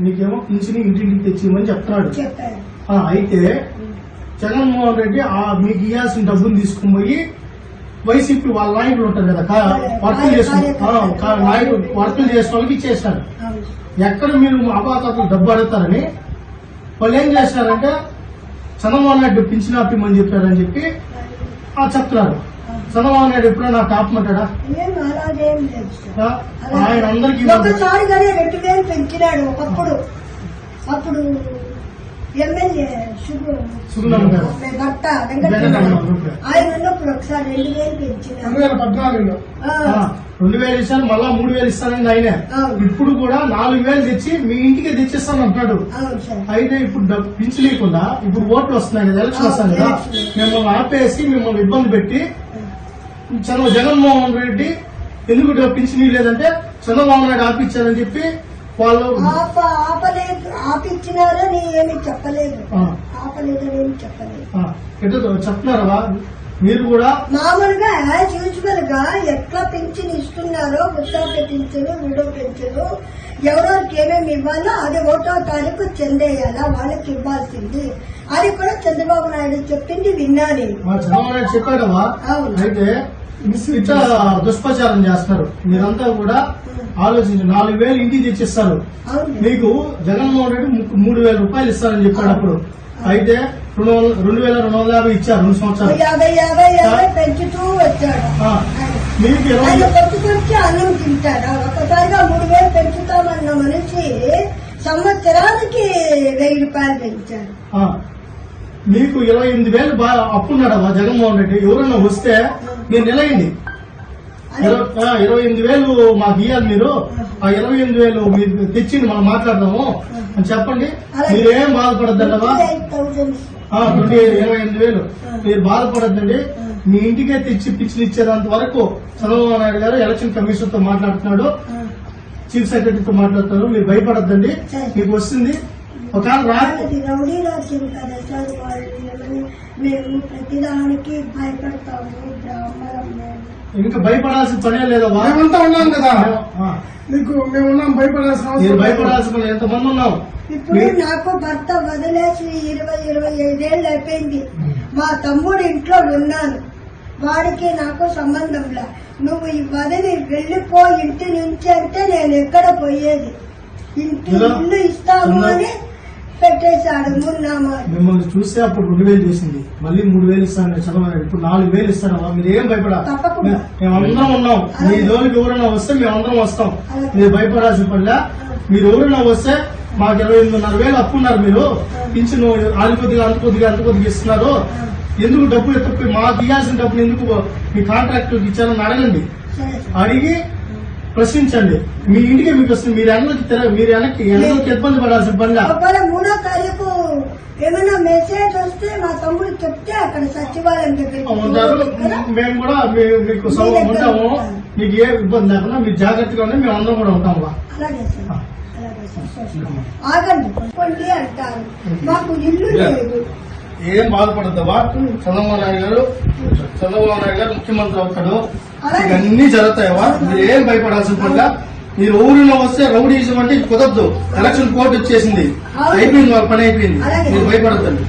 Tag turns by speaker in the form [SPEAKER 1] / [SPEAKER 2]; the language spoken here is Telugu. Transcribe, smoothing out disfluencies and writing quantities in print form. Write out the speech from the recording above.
[SPEAKER 1] మీకేమో పింఛని ఇంటింటికి తెచ్చిమని చెప్తున్నాడు. అయితే జగన్మోహన్ రెడ్డి మీకు ఇవ్వాల్సిన డబ్బులు తీసుకుని పోయి వైసీపీ వాళ్ళ నాయకులు ఉంటారు కదా, వర్కులు చేసిన వాళ్ళకి ఇచ్చేస్తారు. ఎక్కడ మీరు అపాతలు డబ్బు అడుగుతారని వాళ్ళు ఏం చేస్తారంటే చంద్రబాబు నాయుడు పింఛన్ ఆపిమని చెప్పారని చెప్పి చెప్తున్నారు. చంద్రబాబు నాయుడు ఎప్పుడైనా నాకు ఆపమంటాడా? ఆయన అందరికీ
[SPEAKER 2] ఒకసారి 2000 పెంచినాడు. ఒకప్పుడు అప్పుడు ఎమ్మెల్యే భర్త ఆయన ఉన్నప్పుడు ఒకసారి 2000 పెంచినాడు.
[SPEAKER 1] 2000 ఇస్తాను, మళ్ళా 3000 ఇస్తానని ఆయన ఇప్పుడు కూడా 4000 తెచ్చి మీ ఇంటికే తెచ్చిస్తాను అంటున్నాడు. అయితే ఇప్పుడు పింఛలేకుండా ఇప్పుడు ఓట్లు వస్తున్నాయి కదా, ఎలక్షన్ వస్తాయి కదా, మిమ్మల్ని ఆపేసి మిమ్మల్ని ఇబ్బంది పెట్టి జగన్మోహన్ రెడ్డి ఎందుకు పింఛన్ లేదంటే చంద్రబాబు నాయుడు ఆపిచ్చారని చెప్పి వాళ్ళు
[SPEAKER 2] ఆపిచ్చినారని ఏమి చెప్పలేదు, ఆపలేదని చెప్పలేదు.
[SPEAKER 1] చెప్తున్నారా మీరు కూడా?
[SPEAKER 2] మామూలుగా యూజువల్ గా ఎట్లా పెన్షన్ ఇస్తున్నారో, వృద్ధాప్య పెన్షన్, విడో పెన్షన్ ఎవరికి ఏమేమి ఇవ్వాలో అది 1వ తారీఖు చెందేయాలా వాళ్ళకి ఇవ్వాల్సింది. అది కూడా చంద్రబాబు నాయుడు చెప్పింది విన్నాను.
[SPEAKER 1] చంద్రబాబు నాయుడు చెప్పాడవా? అయితే ఇట్లా దుష్ప్రచారం చేస్తున్నారు. మీరంతా కూడా ఆలోచించి 4000 ఇంటికి తెచ్చిస్తారు. మీకు జగన్మోహన్ రెడ్డి 3000 రూపాయలు ఇస్తారని చెప్పాడు అప్పుడు. అయితే 2250 ఇచ్చారు 2 సంవత్సరాలు.
[SPEAKER 2] 50 పెంచుతూ వచ్చాడు.
[SPEAKER 1] మీకు
[SPEAKER 2] కొంచెం అన్నం తింటారా? ఒకసారిగా 3000 పెంచుతామన్న మనిషి సంవత్సరానికి 1000 రూపాయలు పెంచారు.
[SPEAKER 1] మీకు 28,000 అప్పున్నాడా జగన్మోహన్ రెడ్డి? ఎవరన్నా వస్తే మీరు నిలయండి, 28,000 మాకు ఇవ్వాలి, మీరు ఆ 28,000 మీరు తెచ్చింది మనం మాట్లాడదాము అని చెప్పండి. మీరేం బాధపడద్దండవా? 28,000 మీరు బాధపడద్దండి. మీ ఇంటికే తెచ్చి పిచ్చిలు ఇచ్చేంత వరకు చంద్రబాబు నాయుడు గారు ఎలక్షన్ కమిషన్ తో మాట్లాడుతున్నాడు, చీఫ్ సెక్రటరీతో మాట్లాడుతున్నారు. మీరు భయపడద్దండి, మీకు వస్తుంది.
[SPEAKER 2] రౌడీ రాజ్యం కదా సార్, మేము ప్రతిదానికి భయపడతాము.
[SPEAKER 1] ఇంకా భయపడాల్సిన పనే లేదా?
[SPEAKER 3] మేమంతా ఉన్నాం కదా, మీకు మేము ఉన్నాం, భయపడాల్సిన పని
[SPEAKER 1] ఎంతమంది ఉన్నాం.
[SPEAKER 2] ఇప్పుడు నాకు భర్త వదిలేసి 20-25 ఏళ్ళు అయిపోయింది. మా తమ్ముడు ఇంట్లో ఉన్నాను, వాడికి నాకు సంబంధంలా. నువ్వు ఈ వదిలి వెళ్లిపో ఇంటి నుంచి అంటే నేను ఎక్కడ పోయేది? ఇల్లు ఇస్తాము అని పెట్టేశాడు.
[SPEAKER 1] మిమ్మల్ని చూస్తే అప్పుడు 2000 చేసింది, మళ్ళీ 3000 ఇస్తాను చదవాలి. ఇప్పుడు 4000 ఇస్తాను. మీరు ఏం భయపడాలి? మేమందరం ఉన్నాం. మీ జోలికి ఎవరైనా వస్తే మేమందరం వస్తాం. మీరు భయపడాల్సిన పనిలా. మీరు ఎవరైనా వస్తే మాకు 28,500 అప్పున్నారు. మీరు పింఛను అంత కొద్దిగా ఇస్తున్నారు. ఎందుకు డబ్బులు ఎత్తుకు మాకు ఇవ్వాల్సిన డబ్బులు ఎందుకు మీ కాంట్రాక్టర్ ఇచ్చారని అడగండి. అడిగి ప్రశ్నించండి. మీ ఇంటికి మీకు వస్తుంది. మీరు వెనక్కి ఇబ్బంది పడాల్సిన పనిలా.
[SPEAKER 2] 3వ తారీఖు ఏమైనా మెసేజ్ వస్తే మా తమ్ముడు చెప్తే అక్కడ సచివాలయం
[SPEAKER 1] మేము కూడా మీకు ఉంటాము. మీకు ఏ ఇబ్బంది లేకుండా మీరు జాగ్రత్తగా ఉంటే మేము అందరం కూడా ఉంటాము.
[SPEAKER 2] అలాగే సార్, అలాగే సార్. ఆగండి అంటారు, మాకు ఇల్లు లేదు.
[SPEAKER 1] ఏం బాధపడద్దావా? చంద్రబాబు నాయుడు గారు ముఖ్యమంత్రి అవుతాడు, ఇవన్నీ జరుగుతాయవా? మీరు ఏం భయపడాల్సిన పనిలా. మీరు ఊరిలో వస్తే రౌడీజం అంటే కుదరదు. ఎలక్షన్ కోర్టు వచ్చేసింది, అయిపోయింది, వాళ్ళ పని అయిపోయింది. మీరు భయపడద్దండి.